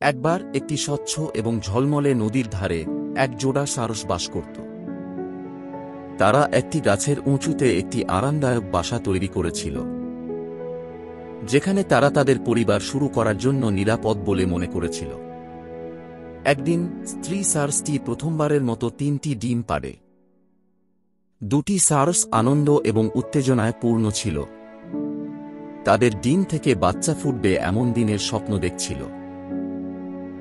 একবার একটি স্বচ্ছ এবং ঝলমলে নদীর ধারে এক জোড়া সারস বাস করত। তারা একটি গাছের উঁচুতে একটি আরামদায়ক বাসা তৈরি করেছিল, যেখানে তারা তাদের পরিবার শুরু করার জন্য নিরাপদ বলে মনে করেছিল। একদিন স্ত্রী সারসটি প্রথমবারের মতো 3টি ডিম পাড়ে। দুটি সারস আনন্দ এবং উত্তেজনায় পূর্ণ ছিল। তাদের ডিম থেকে বাচ্চা ফুটবে এমন দিনের স্বপ্ন দেখছিল।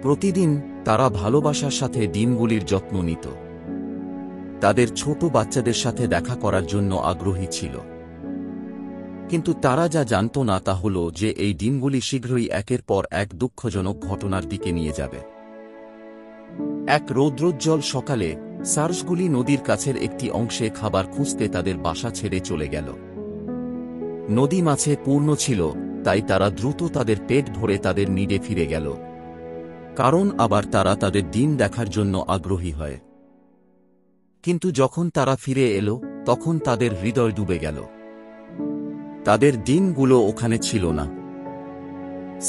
প্রতিদিন তারা ভালোবাসার সাথে ডিমগুলির যত্ন নিত। তাদের ছোট বাচ্চাদের সাথে দেখা করার জন্য আগ্রহী ছিল। কিন্তু তারা যা জানত না তা হল যে এই ডিমগুলি শীঘ্রই একের পর এক দুঃখজনক ঘটনার দিকে নিয়ে যাবে। এক রৌদ্রোজ্জ্বল সকালে সারসগুলি নদীর কাছের একটি অংশে খাবার খুঁজতে তাদের বাসা ছেড়ে চলে গেল। নদী মাছে পূর্ণ ছিল, তাই তারা দ্রুত তাদের পেট ভরে তাদের নিডে ফিরে গেল, কারণ আবার তারা তাদের ডিম দেখার জন্য আগ্রহী হয়। কিন্তু যখন তারা ফিরে এলো, তখন তাদের হৃদয় ডুবে গেল। তাদের ডিমগুলো ওখানে ছিল না।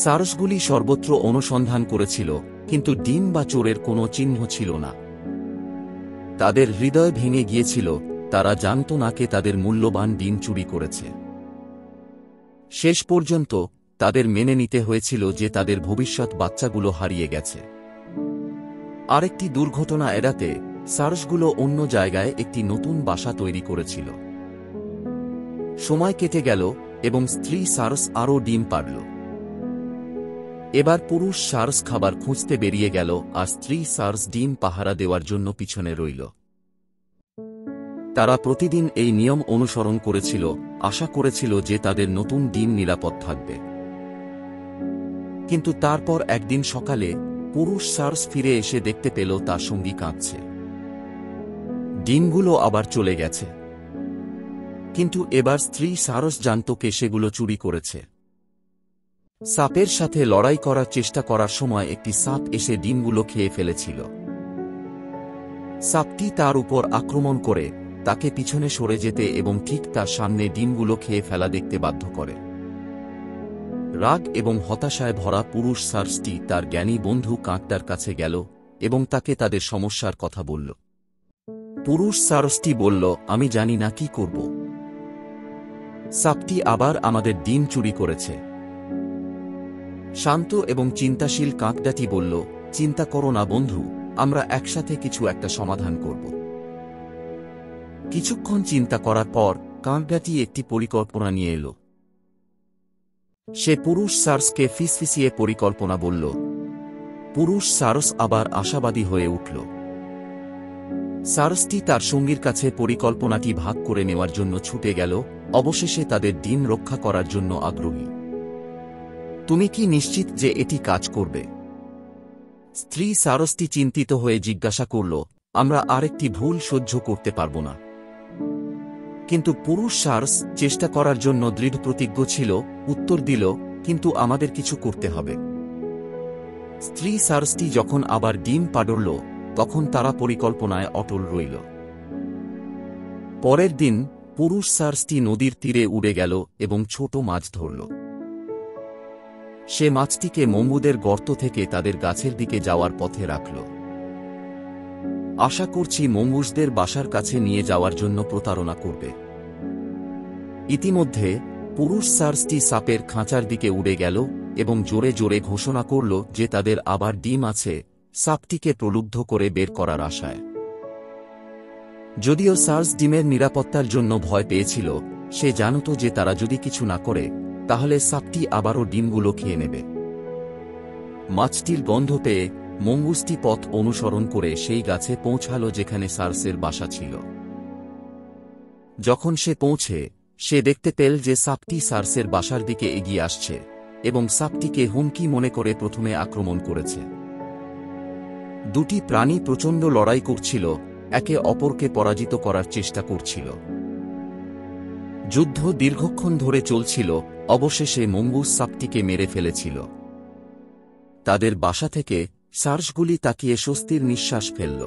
সারসগুলি সর্বত্র অনুসন্ধান করেছিল, কিন্তু ডিম বা চোরের কোনো চিহ্ন ছিল না। তাদের হৃদয় ভেঙে গিয়েছিল। তারা জানত না কে তাদের মূল্যবান ডিম চুরি করেছে। শেষ পর্যন্ত তাদের মেনে নিতে হয়েছিল যে তাদের ভবিষ্যৎ বাচ্চাগুলো হারিয়ে গেছে। আরেকটি দুর্ঘটনা এড়াতে সারসগুলো অন্য জায়গায় একটি নতুন বাসা তৈরি করেছিল। সময় কেটে গেল এবং স্ত্রী সারস আরও ডিম পাড়ল। এবার পুরুষ সারস খাবার খুঁজতে বেরিয়ে গেল, আর স্ত্রী সারস ডিম পাহারা দেওয়ার জন্য পিছনে রইল। তারা প্রতিদিন এই নিয়ম অনুসরণ করেছিল, আশা করেছিল যে তাদের নতুন ডিম নিরাপদ থাকবে। কিন্তু তারপর একদিন সকালে পুরুষ সারস ফিরে এসে দেখতে পেল তার সঙ্গী কাঁদছে। ডিমগুলো আবার চলে গেছে। কিন্তু এবার স্ত্রী সারস জানত কে সেগুলো চুরি করেছে। সাপের সাথে লড়াই করার চেষ্টা করার সময় একটি সাপ এসে ডিমগুলো খেয়ে ফেলেছিল। সাপটি তার উপর আক্রমণ করে তাকে পিছনে সরে যেতে এবং ঠিক তার সামনে ডিমগুলো খেয়ে ফেলা দেখতে বাধ্য করে। রাগ এবং হতাশায় ভরা পুরুষ সারসটি তার জ্ঞানী বন্ধু কাকটার কাছে গেল এবং তাকে তাদের সমস্যার কথা বলল। পুরুষ সারসটি বলল, আমি জানি না কি করব। সাপটি আবার আমাদের ডিম চুরি করেছে। শান্ত এবং চিন্তাশীল কাকডাটি বলল, চিন্তা করো না বন্ধু, আমরা একসাথে কিছু একটা সমাধান করব। কিছুক্ষণ চিন্তা করার পর কাকডাটি একটি পরিকল্পনা নিয়ে এলো। সে পুরুষ সারসকে ফিসফিসিয়ে পরিকল্পনা বলল। পুরুষ সারস আবার আশাবাদী হয়ে উঠল। সারসটি তার সঙ্গীর কাছে পরিকল্পনাটি ভাগ করে নেওয়ার জন্য ছুটে গেল, অবশেষে তাদের ডিম রক্ষা করার জন্য আগ্রহী। তুমি কি নিশ্চিত যে এটি কাজ করবে? স্ত্রী সারসটি চিন্তিত হয়ে জিজ্ঞাসা করল, আমরা আরেকটি ভুল সহ্য করতে পারব না। কিন্তু পুরুষ সারস চেষ্টা করার জন্য দৃঢ়প্রতিজ্ঞ ছিল, উত্তর দিল, কিন্তু আমাদের কিছু করতে হবে। স্ত্রী সারসটি যখন আবার ডিম পাড়ল, তখন তারা পরিকল্পনায় অটল রইল। পরের দিন পুরুষ সারসটি নদীর তীরে উড়ে গেল এবং ছোট মাছ ধরল। সে মাছটিকে মম্বুদের গর্ত থেকে তাদের গাছের দিকে যাওয়ার পথে রাখল। আশা করছি মম্বুসদের বাসার কাছে নিয়ে যাওয়ার জন্য প্রতারণা করবে। ইতিমধ্যে পুরুষ সারসটি সাপের খাঁচার দিকে উড়ে গেল এবং জোরে জোরে ঘোষণা করল যে তাদের আবার ডিম আছে, সাপটিকে প্রলুব্ধ করে বের করার আশায়। যদিও সারস ডিমের নিরাপত্তার জন্য ভয় পেয়েছিল, সে জানত যে তারা যদি কিছু না করে তাহলে সাপটি আবারও ডিমগুলো খেয়ে নেবে। মাছটির গন্ধ পেয়ে মঙ্গুসটি পথ অনুসরণ করে সেই গাছে পৌঁছাল যেখানে সারসের বাসা ছিল। যখন সে পৌঁছে, সে দেখতে পেল যে সাপটি সারসের বাসার দিকে এগিয়ে আসছে এবং সাপটিকে হুমকি মনে করে প্রথমে আক্রমণ করেছে। দুটি প্রাণী প্রচণ্ড লড়াই করছিল, একে অপরকে পরাজিত করার চেষ্টা করছিল। যুদ্ধ দীর্ঘক্ষণ ধরে চলছিল, অবশেষে মঙ্গুস সাপটিকে মেরে ফেলেছিল। তাদের বাসা থেকে সারসগুলি তাকিয়ে স্বস্তির নিঃশ্বাস ফেলল।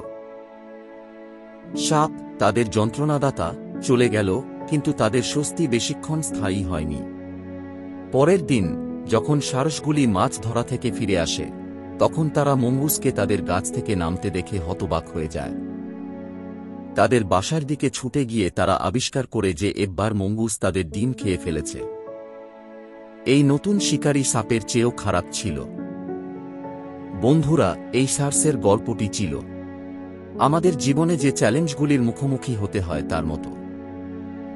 সাপ, তাদের যন্ত্রণাদাতা, চলে গেল, কিন্তু তাদের স্বস্তি বেশিক্ষণ স্থায়ী হয়নি। পরের দিন যখন সারসগুলি মাছ ধরা থেকে ফিরে আসে, তখন তারা মঙ্গুসকে তাদের গাছ থেকে নামতে দেখে হতবাক হয়ে যায়। তাদের বাসার দিকে ছুটে গিয়ে তারা আবিষ্কার করে যে এবার মঙ্গুস তাদের ডিম খেয়ে ফেলেছে। এই নতুন শিকারী সাপের চেয়েও খারাপ ছিল। বন্ধুরা, এই সার্সের গল্পটি ছিল আমাদের জীবনে যে চ্যালেঞ্জগুলির মুখোমুখি হতে হয় তার মতো।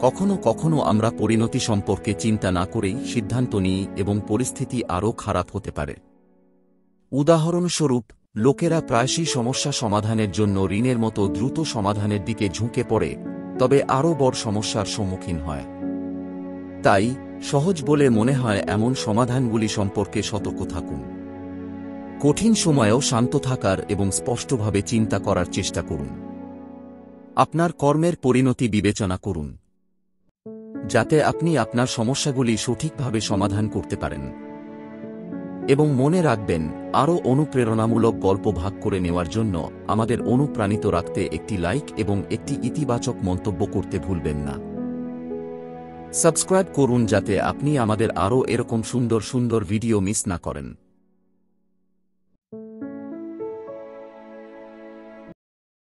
কখনো কখনো আমরা পরিণতি সম্পর্কে চিন্তা না করেই সিদ্ধান্ত নিই এবং পরিস্থিতি আরও খারাপ হতে পারে। উদাহরণস্বরূপ, লোকেরা প্রায়শই সমস্যা সমাধানের জন্য ঋণের মতো দ্রুত সমাধানের দিকে ঝুঁকে পড়ে, তবে আরও বড় সমস্যার সম্মুখীন হয়। তাই সহজ বলে মনে হয় এমন সমাধানগুলি সম্পর্কে সতর্ক থাকুন। কঠিন সময়েও শান্ত থাকার এবং স্পষ্টভাবে চিন্তা করার চেষ্টা করুন। আপনার কর্মের পরিণতি বিবেচনা করুন, যাতে আপনি আপনার সমস্যাগুলি সঠিকভাবে সমাধান করতে পারেন। এবং মনে রাখবেন, আরও অনুপ্রেরণামূলক গল্প ভাগ করে নেওয়ার জন্য আমাদের অনুপ্রাণিত রাখতে একটি লাইক এবং একটি ইতিবাচক মন্তব্য করতে ভুলবেন না। সাবস্ক্রাইব করুন যাতে আপনি আমাদের আরও এরকম সুন্দর সুন্দর ভিডিও মিস না করেন।